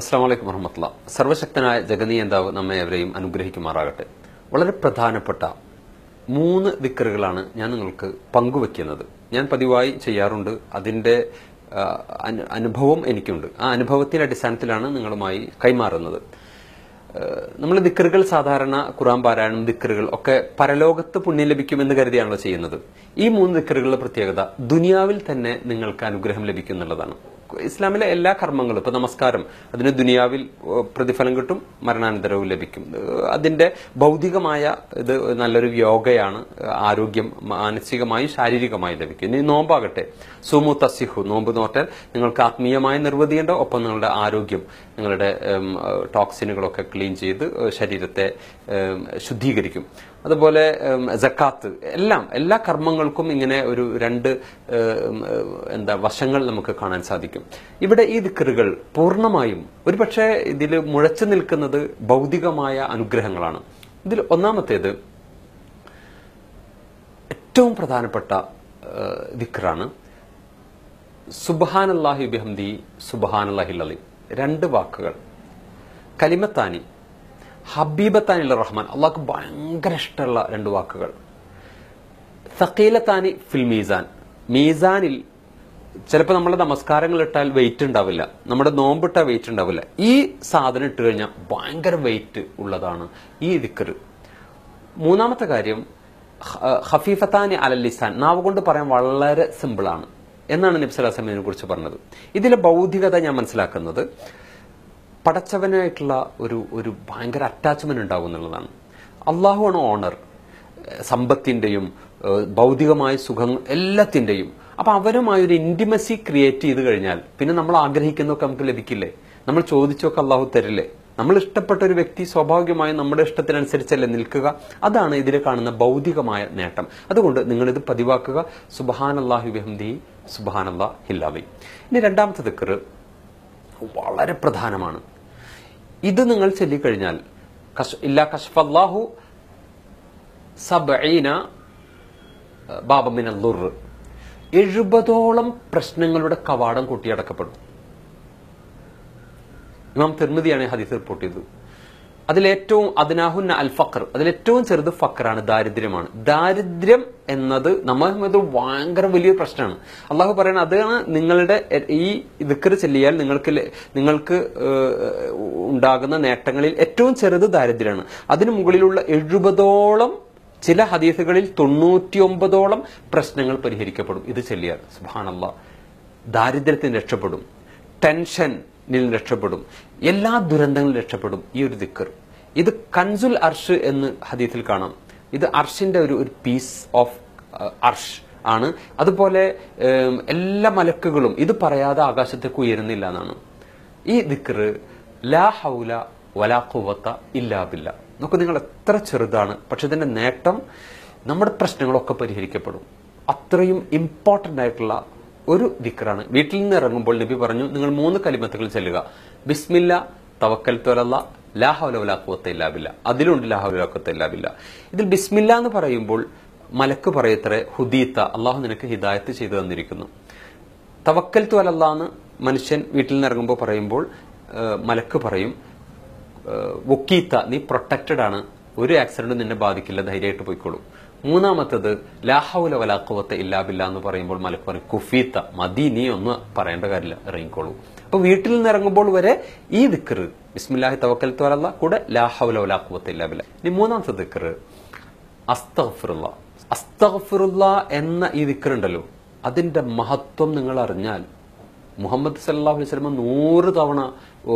അസ്സലാമു അലൈക്കും വറഹ്മത്തുള്ളാഹി. സർവശക്തനായ ജഗനീയന്താവ് നമ്മെ ഏവരെയും അനുഗ്രഹിക്കുമാറാകട്ടെ. വളരെ പ്രധാനപ്പെട്ട 3 ദിക്റുകളാണ് ഞാൻ നിങ്ങൾക്ക് പങ്കുവെക്കുന്നത്. ഞാൻ പതിവായി ചെയ്യാറുണ്ട്. അതിന്റെ അനുഭവം എനിക്കുണ്ട്. ആ അനുഭവത്തിന്റെ അടിസ്ഥാനത്തിലാണ് നിങ്ങളുമായി കൈമാറുന്നത്. നമ്മൾ ദിക്റുകൾ സാധാരണ ഖുർആൻ പാരായണം ദിക്റുകൾ ഒക്കെ പരലോകത്ത് പുണ്യം ലഭിക്കുമെന്ന് കരുതിയാണല്ലോ ചെയ്യുന്നത്. ഈ 3 ദിക്റുകളുടെ പ്രത്യേകത ദുനിയാവിൽ തന്നെ നിങ്ങൾക്ക് അനുഗ്രഹം ലഭിക്കും എന്നുള്ളതാണ്. ഇസ്ലാമിലെ എല്ലാ കർമ്മങ്ങളും, ഇപ്പൊ നമസ്കാരം, അതിന് ദുനിയാവിൽ പ്രതിഫലം കിട്ടും, മരണാനന്തരവും ലഭിക്കും. അതിന്റെ ഭൗതികമായ ഇത് നല്ലൊരു യോഗയാണ്, ആരോഗ്യം മാനസികമായും ശാരീരികമായും ലഭിക്കും. ഇനി നോമ്പാകട്ടെ, സുമു തസിഹു, നോമ്പ് നോറ്റാൽ നിങ്ങൾക്ക് ആത്മീയമായ നിർവൃതിയുണ്ട്, ഒപ്പം നിങ്ങളുടെ ആരോഗ്യം, നിങ്ങളുടെ ടോക്സിനുകളൊക്കെ ക്ലീൻ ചെയ്ത് ശരീരത്തെ ശുദ്ധീകരിക്കും. അതുപോലെ സക്കാത്ത്, എല്ലാ കർമ്മങ്ങൾക്കും ഇങ്ങനെ ഒരു 2 വശങ്ങൾ നമുക്ക് കാണാൻ സാധിക്കും. ഇവിടെ ഈ ദിക്റുകൾ പൂർണ്ണമായും ഒരുപക്ഷെ ഇതിൽ മുഴച്ചു നിൽക്കുന്നത് ഭൗതികമായ അനുഗ്രഹങ്ങളാണ്. ഇതിൽ ഒന്നാമത്തേത് ഏറ്റവും പ്രധാനപ്പെട്ട ദിക്റാണ് സുബ്ഹാനല്ലാഹി ബിഹംദി സുബ്ഹാനല്ലാഹിൽ അലീം. 2 വാക്കുകൾ, കലിമത്താനി ഹബീബത്താനിൽ റഹ്മാൻ, അള്ളാഹ്ക്ക് ഭയങ്കര ഇഷ്ടമുള്ള 2 വാക്കുകൾ. സഖീലത്താനി ഫിൽ മീസാൻ, മീസാനിൽ ചിലപ്പോൾ നമ്മുടെ നമസ്കാരങ്ങൾ ഇട്ടാൽ വെയിറ്റ് ഉണ്ടാവില്ല, നമ്മുടെ നോമ്പിട്ടാൽ വെയിറ്റ് ഉണ്ടാവില്ല. ഈ സാധനം ഇട്ട് കഴിഞ്ഞാൽ ഭയങ്കര വെയിറ്റ് ഉള്ളതാണ് ഈ ദിക്ർ. മൂന്നാമത്തെ കാര്യം ഖഫീഫത്താനി അലൽ ലിസാൻ, നാവ് കൊണ്ട് പറയാൻ വളരെ സിമ്പിളാണ് എന്നാണ് നബി സല്ലല്ലാഹു അലൈഹി വസല്ലം ഇതിനെ കുറിച്ച് പറഞ്ഞത്. ഇതിലെ ഭൗതികത ഞാൻ മനസ്സിലാക്കുന്നത് പടച്ചവനായിട്ടുള്ള ഒരു ഭയങ്കര അറ്റാച്ച്മെന്റ് ഉണ്ടാവും എന്നുള്ളതാണ്. അള്ളാഹുവാണ് ഓണർ, സമ്പത്തിന്റെയും ഭൗതികമായ സുഖം എല്ലാത്തിന്റെയും. അപ്പൊ അവരുമായി ഒരു ഇന്റിമസി ക്രിയേറ്റ് ചെയ്ത് കഴിഞ്ഞാൽ പിന്നെ നമ്മൾ ആഗ്രഹിക്കുന്നതൊക്കെ നമുക്ക് ലഭിക്കില്ലേ? നമ്മൾ ചോദിച്ചൊക്കെ അള്ളാഹു തരില്ലേ? നമ്മൾ ഇഷ്ടപ്പെട്ട ഒരു വ്യക്തി സ്വാഭാവികമായും നമ്മുടെ ഇഷ്ടത്തിനനുസരിച്ചല്ലേ നിൽക്കുക. അതാണ് ഇതിൽ കാണുന്ന ഭൗതികമായ നേട്ടം. അതുകൊണ്ട് നിങ്ങൾ ഇത് പതിവാക്കുക. സുബ്ഹാനല്ലാഹി ബിഹംദിഹി സുബ്ഹാനല്ലാഹിൽ അലീം. ഇനി രണ്ടാമത്തെ ദിക്ർ വളരെ പ്രധാനമാണ്. ഇത് നിങ്ങൾ ചൊല്ലിക്കഴിഞ്ഞാൽ ഇല്ലാ കശ്ഫല്ലാഹു സബ്ഈന ബാബ മിനൽ ദുർ, 70ഓളം പ്രശ്നങ്ങളുടെ കവാടം കൊട്ടിയടക്കപ്പെടും. ഇമാം തിർമിദിയാണ് ഈ ഹദീസ് റിപ്പോർട്ട് ചെയ്തത്. അതിലേറ്റവും അദ്നാഹുന്ന അൽ ഫഖർ, അതിലേറ്റവും ചെറുത് ഫഖറാണ്, ദാരിദ്ര്യമാണ്. ദാരിദ്ര്യം എന്നത് നമ്മൾക്ക് ഭയങ്കര വലിയൊരു പ്രശ്നമാണ്. അള്ളാഹു പറയുന്നത് അതാണ് നിങ്ങളുടെ ഈ ദിക്ർ ചൊല്ലിയാൽ നിങ്ങൾക്ക് ഉണ്ടാകുന്ന നേട്ടങ്ങളിൽ ഏറ്റവും ചെറുത് ദാരിദ്ര്യമാണ്. അതിനു മുകളിലുള്ള 70ഓളം, ചില ഹദീസുകളിൽ 99ഓളം പ്രശ്നങ്ങൾ പരിഹരിക്കപ്പെടും ഇത് ചൊല്ലിയാൽ. സുബ്ഹാനല്ലാഹ്, ദാരിദ്ര്യത്തിന് രക്ഷപ്പെടും, ടെൻഷനിൽ രക്ഷപ്പെടും, എല്ലാ ദുരന്തങ്ങളും രക്ഷപ്പെടും ഈ ഒരു ദിക്ർ. ഇത് കൻസുൽ അർഷ് എന്ന് ഹദീസിൽ കാണാം. ഇത് അർഷിന്റെ ഒരു പീസ് ഓഫ് അർഷ് ആണ്. അതുപോലെ എല്ലാ മലക്കുകളും ഇത് പറയാതെ ആകാശത്തേക്ക് ഉയരുന്നില്ല എന്നാണ്. ഈ ദിക്ർ ലാ ഹൗല വലാ ഖുവത ഇല്ലാ ബില്ലാ. നോക്കൂ, നിങ്ങൾ എത്ര ചെറുതാണ്, പക്ഷെ ഇതിന്റെ നേട്ടം നമ്മുടെ പ്രശ്നങ്ങളൊക്കെ പരിഹരിക്കപ്പെടും. അത്രയും ഇമ്പോർട്ടന്റ് ആയിട്ടുള്ള ഒരു ദിക്റാണ്. വീട്ടിൽ നിന്ന് ഇറങ്ങുമ്പോൾ നബി പറഞ്ഞു, നിങ്ങൾ 3 കലിമത്തുകൾ ചൊല്ലുക. ബിസ്മില്ലാ തവക്കൽതു അലല്ലാഹ് ലാ ഹൗല വലാ ഖുവത ഇല്ലാ ബില്ലാ. അതിലുണ്ട് ലാ ഹൗല വലാ ഖുവത ഇല്ലാ ബില്ലാ. ഇതിൽ ബിസ്മില്ലാ എന്ന് പറയുമ്പോൾ മലക്ക് പറയത്രേ ഹുദീത്ത, അള്ളാഹു നിനക്ക് ഹിദായത്ത് ചെയ്തു തന്നിരിക്കുന്നു. തവക്കൽതു അലല്ലാഹ് എന്ന് മനുഷ്യൻ വീട്ടിൽ നിന്ന് ഇറങ്ങുമ്പോൾ പറയുമ്പോൾ മലക്ക് പറയും വക്കീത്ത, നീ പ്രൊട്ടക്റ്റഡ് ആണ്, ഒരു ആക്സിഡന്റും നിന്നെ ബാധിക്കില്ല, ധൈര്യമായിട്ട് പോയിക്കോളൂ. മൂന്നാമത്തത് ലാ ഹൗല വലാ ഖുവത ഇല്ലാ ബില്ലാ എന്ന് പറയുമ്പോൾ മലക്ക് പറയും കുഫീത്ത, മതി, നീ ഒന്നും പറയേണ്ട കാര്യമില്ല, ഇറങ്ങിക്കോളൂ. അപ്പൊ വീട്ടിൽ നിന്ന് ഇറങ്ങുമ്പോൾ വരെ ഈ ദിക്ർ ബിസ്മില്ലാഹി തവക്കൽതു അലല്ലാഹ് കൂടെ ലാ ഹൗല വലാ ഖുവത ഇല്ലാ ബില്ലാ. ഇനി മൂന്നാമത്തെ ദിക്ർ അസ്തഗ്ഫിറുല്ലാഹ്. അസ്തഗ്ഫിറുല്ലാഹ് എന്ന ഈ ദിക്ർ ഉണ്ടല്ലോ, അതിന്റെ മഹത്വം നിങ്ങൾ അറിഞ്ഞാൽ മുഹമ്മദ് സല്ലല്ലാഹു അലൈഹി വസല്ലം 100 തവണ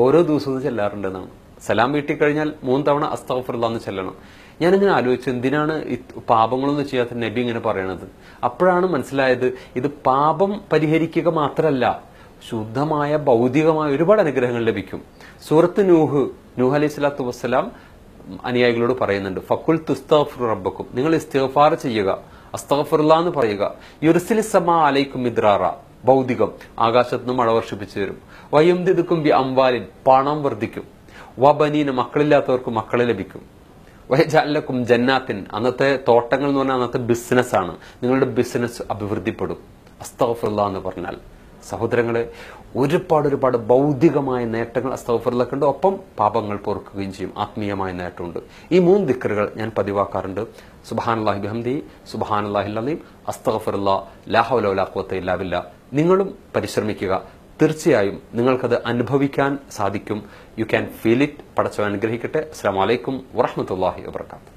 ഓരോ ദിവസവും ചെല്ലാറുണ്ടെന്നാണ്. സലാം വീട്ടി കഴിഞ്ഞാൽ 3 തവണ അസ്തഗ്ഫിറുല്ലാഹ് എന്ന് ചെല്ലണം. ഞാനിങ്ങനെ ആലോചിച്ചു, എന്തിനാണ് പാപങ്ങളൊന്നും ചെയ്യാത്ത നബി ഇങ്ങനെ പറയണത്? അപ്പോഴാണ് മനസ്സിലായത്, ഇത് പാപം പരിഹരിക്കുക മാത്രമല്ല, ശുദ്ധമായ ഭൗതികമായ ഒരുപാട് അനുഗ്രഹങ്ങൾ ലഭിക്കും. സൂറത്ത് നൂഹ് അലൈഹി സ്വലാത്തു വസ്സലാം അനുയായികളോട് പറയുന്നുണ്ട്, ഫഖുൽ തുസ്തഗ്ഫിറു റബ്ബക്കും, നിങ്ങൾ ഇസ്തിഗ്ഫാർ ചെയ്യുക, അസ്തഗ്ഫിറുല്ലാഹ് എന്ന് പറയുക. യുർസിലിസ് സമാ അലൈക്കും മിദ്റാറ, ഭൗതികം, ആകാശത്ത് നിന്ന് മഴ വർഷിപ്പിച്ചു തരും. വയംദിദുക്കും ബി അംവാലിൻ, പണം വർദ്ധിക്കും. വബനീന, മക്കളില്ലാത്തവർക്ക് മക്കളെ ലഭിക്കും. വയജഅലക്കും ജന്നാത്തിൻ, അന്നത്തെ തോട്ടങ്ങൾ എന്ന് പറഞ്ഞാൽ അന്നത്തെ ബിസിനസ് ആണ്, നിങ്ങളുടെ ബിസിനസ് അഭിവൃദ്ധിപ്പെടും. അസ്തഗ്ഫിറുല്ലാഹ് എന്ന് പറഞ്ഞാൽ സഹോദരങ്ങളെ, ഒരുപാട് ഭൗതികമായ നേട്ടങ്ങൾ അസ്തഗ്ഫിറുല്ലാഹ് ഉണ്ട്, ഒപ്പം പാപങ്ങൾ പൊറുക്കുകയും ചെയ്യും, ആത്മീയമായ നേട്ടമുണ്ട്. ഈ 3 ദിക്റുകൾ ഞാൻ പതിവാക്കാറുണ്ട്. സുബ്ഹാനല്ലാഹി ബിഹംദിഹി, സുബ്ഹാനല്ലാഹിൽ അലീം, അസ്തഗ്ഫിറുല്ലാഹ്, ലാ ഹൗല വലാ ഖുവത ഇല്ലാ ബില്ലാഹ്. നിങ്ങളും പരിശ്രമിക്കുക. തീർച്ചയായും നിങ്ങൾക്കത് അനുഭവിക്കാൻ സാധിക്കും. You can feel it. പടച്ചവൻ അനുഗ്രഹിക്കട്ടെ. അസ്സലാമു അലൈക്കും വറഹ്മത്തുള്ളാഹി വബറകാതുഹു.